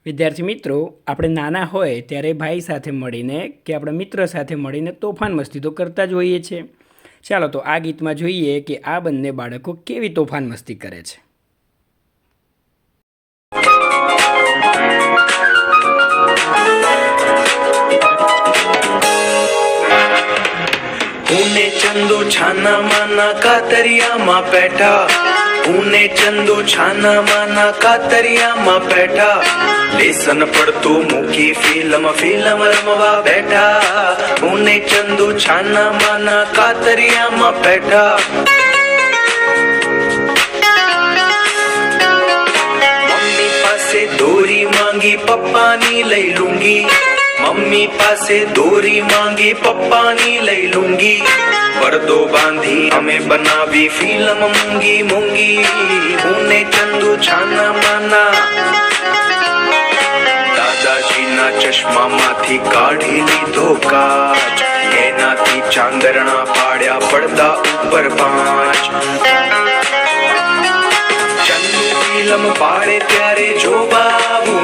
વિદ્યાર્થી મિત્રો, આપણે નાના હોય ત્યારે ભાઈ સાથે મળીને કે આપણા મિત્ર સાથે મળીને તોફાન મસ્તી તો કરતા જ હોઈએ છીએ. ચાલો તો આ ગીતમાં જોઈએ કે આ બંને બાળકો કેવી તોફાન મસ્તી કરે છે. ऊने चंदू छाना माना कातरिया माँ बैठा, ऊने चंदू छाना माना कातरिया माँ बैठा, लेसन पड़તું મૂકી ફિલ્મ રમવા બેઠા. ऊने चंदू छाना माना कातरिया माँ बैठा, मम्मी પાસે દોરી માંગી પપ્પાની લઈ લૂંગી, मम्मी પાસે દોરી માંગી પપ્પાની લઈ લૂંગી, પડદો બાંધી અમે બનાવી ફિલ્મ મૂંગી મૂંગી. ऊने चंदू छाना माना દાદાજીના ચશ્મામાંથી કાઢી લીધો કાચ, એનાથી ચાંદરણા પાડ્યા પડદા ઉપર 5. ચંદુ ફિલ્મ પાડે ત્યારે જોવા આવું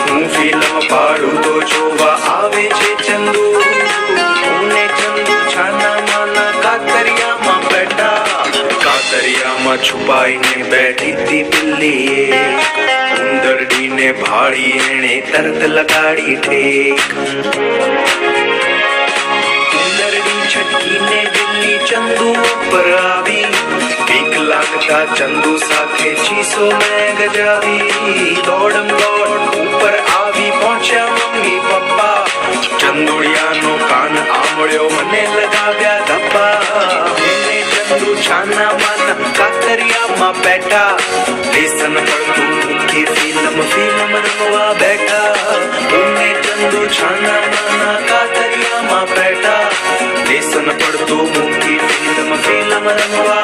હું ફિલ્મ પાડું તો જોવા આવે છે ચંદુ. ऊने चंदू छाना माना કાતરિયામાં બેઠા, કાતરિયામાં છુપાઈને બેઠી હતી બિલ્લી, ઉંદરડીને ભાળી એણે તરત લગાડી ઠેક. ઉંદરડી છટકીને બિલ્લી ચંદુ ઉપર આવી, બીક લાગતા ચંદુ સાથે ચીસો મેં ગજાવી. દોડમ દોડ ઉપર આવી પહોંચ્યા મમ્મી પપ્પા, ચંદુડિયાનો કાન આંબળ્યો મને લગાવ્યા ધપ્પા. ऊने चंदू छाना माना કાતરિયામાં બેઠા, લેસન પડતું મૂકી ફિલ્મ રમવા બેઠા. ऊने चंदू छाना माना કાતરિયામાં બેઠા, લેસન પડતું મૂકી ફિલ્મ રમવા